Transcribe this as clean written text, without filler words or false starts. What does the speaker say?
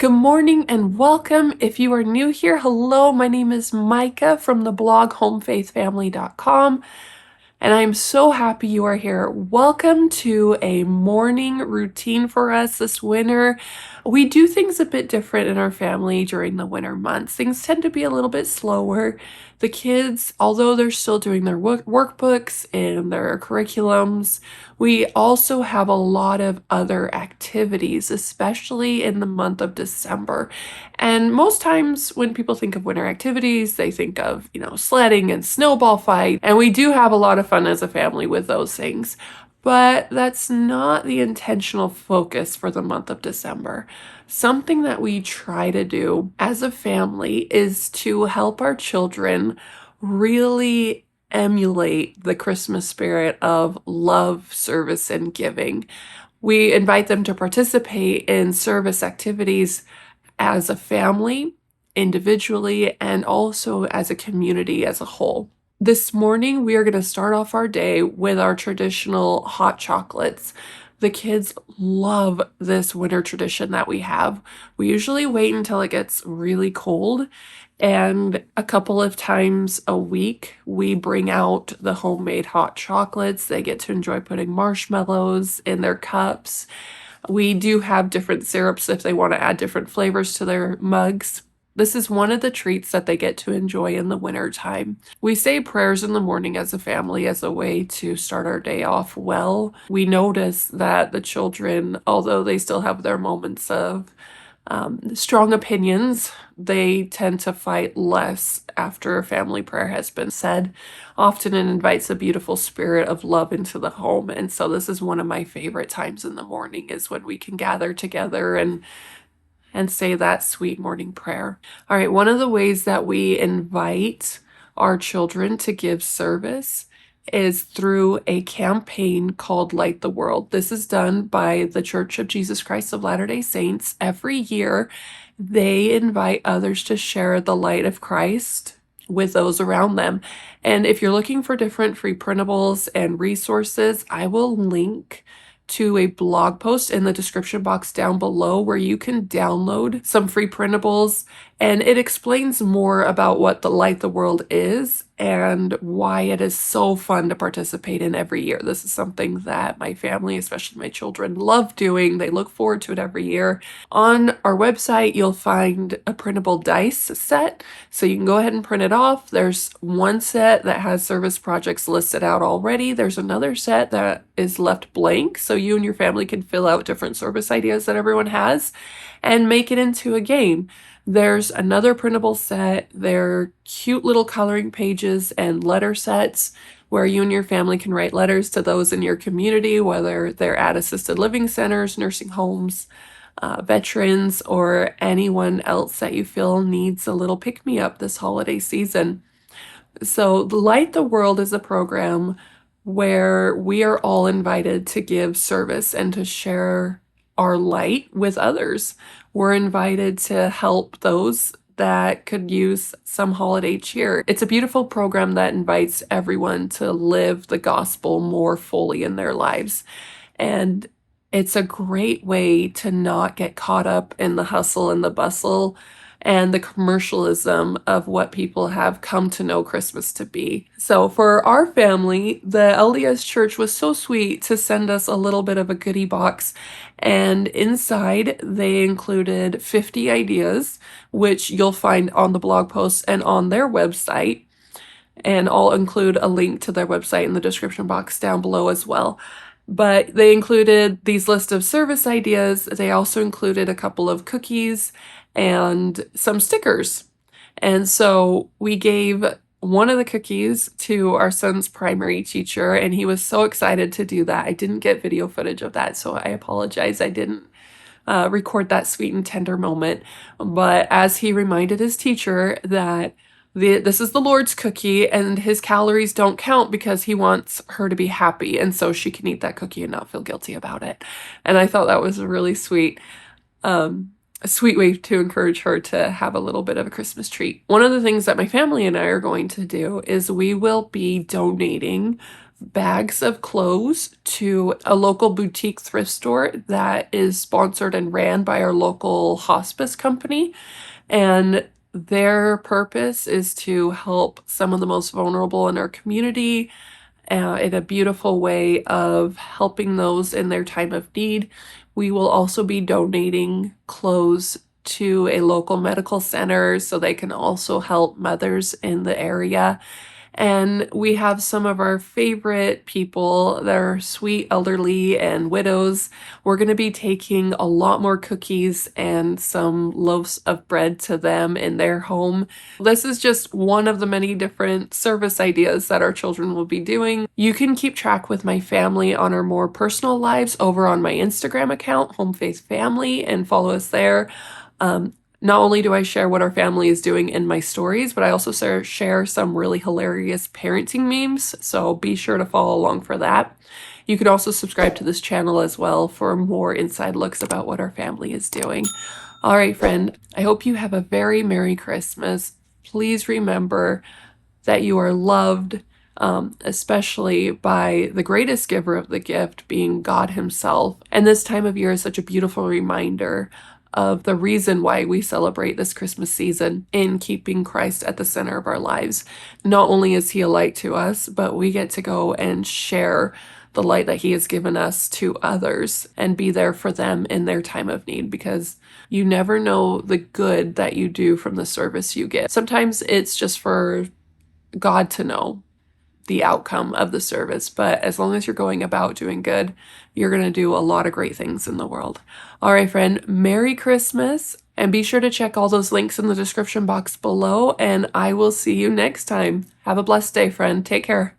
Good morning and welcome. If you are new here, hello, my name is Micah from the blog homefaithfamily.com, and I'm so happy you are here. Welcome to a morning routine for us this winter. We do things a bit different in our family during the winter months. Things tend to be a little bit slower. The kids, although they're still doing their workbooks and their curriculums, we also have a lot of other activities, especially in the month of December. And most times when people think of winter activities, they think of, sledding and snowball fight. And we do have a lot of fun as a family with those things. But that's not the intentional focus for the month of December. Something that we try to do as a family is to help our children really emulate the Christmas spirit of love, service, and giving. We invite them to participate in service activities as a family, individually, and also as a community as a whole. This morning, we are going to start off our day with our traditional hot chocolates. The kids love this winter tradition that we have. We usually wait until it gets really cold, and a couple of times a week, we bring out the homemade hot chocolates. They get to enjoy putting marshmallows in their cups. We do have different syrups if they want to add different flavors to their mugs. This is one of the treats that they get to enjoy in the winter time. We say prayers in the morning as a family as a way to start our day off well. We notice that the children, although they still have their moments of strong opinions, they tend to fight less after a family prayer has been said. Often it invites a beautiful spirit of love into the home. And so this is one of my favorite times in the morning, is when we can gather together and say that sweet morning prayer. All right, one of the ways that we invite our children to give service is through a campaign called Light the World. This is done by the Church of Jesus Christ of Latter-day Saints. Every year, they invite others to share the light of Christ with those around them. And if you're looking for different free printables and resources, I will link to a blog post in the description box down below where you can download some free printables, and it explains more about what the Light the World is and why it is so fun to participate in every year. This is something that my family, especially my children, love doing. They look forward to it every year. On our website, you'll find a printable dice set, so you can go ahead and print it off. There's one set that has service projects listed out already. There's another set that is left blank, so you and your family can fill out different service ideas that everyone has and make it into a game. There's another printable set. They're cute little coloring pages and letter sets where you and your family can write letters to those in your community, whether they're at assisted living centers, nursing homes, veterans, or anyone else that you feel needs a little pick-me-up this holiday season. So Light the World is a program where we are all invited to give service and to share our light with others. We're invited to help those that could use some holiday cheer. It's a beautiful program that invites everyone to live the gospel more fully in their lives. And it's a great way to not get caught up in the hustle and the bustle and the commercialism of what people have come to know Christmas to be. So for our family, the LDS Church was so sweet to send us a little bit of a goodie box, and inside they included 50 ideas, which you'll find on the blog post and on their website, and I'll include a link to their website in the description box down below as well. But they included these list of service ideas. They also included a couple of cookies and some stickers. And so we gave one of the cookies to our son's primary teacher, and he was so excited to do that. I didn't get video footage of that, so I apologize. I didn't record that sweet and tender moment. But as he reminded his teacher that this is the Lord's cookie and his calories don't count because he wants her to be happy, and so she can eat that cookie and not feel guilty about it. And I thought that was a really sweet a sweet way to encourage her to have a little bit of a Christmas treat. One of the things that my family and I are going to do is we will be donating bags of clothes to a local boutique thrift store that is sponsored and ran by our local hospice company. And their purpose is to help some of the most vulnerable in our community in a beautiful way of helping those in their time of need. We will also be donating clothes to a local medical center so they can also help mothers in the area. And we have some of our favorite people that are sweet elderly and widows. We're going to be taking a lot more cookies and some loaves of bread to them in their home. This is just one of the many different service ideas that our children will be doing. You can keep track with my family on our more personal lives over on my Instagram account, Home Faith Family, and follow us there. Not only do I share what our family is doing in my stories, but I also share some really hilarious parenting memes, so be sure to follow along for that. You can also subscribe to this channel as well for more inside looks about what our family is doing. All right, friend, I hope you have a very Merry Christmas. Please remember that you are loved, especially by the greatest giver of the gift being God Himself. And this time of year is such a beautiful reminder of the reason why we celebrate this Christmas season in keeping Christ at the center of our lives. Not only is He a light to us, but we get to go and share the light that He has given us to others and be there for them in their time of need, because you never know the good that you do from the service you get. Sometimes it's just for God to know the outcome of the service, but as long as you're going about doing good, you're going to do a lot of great things in the world. All right, friend, Merry Christmas, and be sure to check all those links in the description box below, and I will see you next time. Have a blessed day, friend. Take care.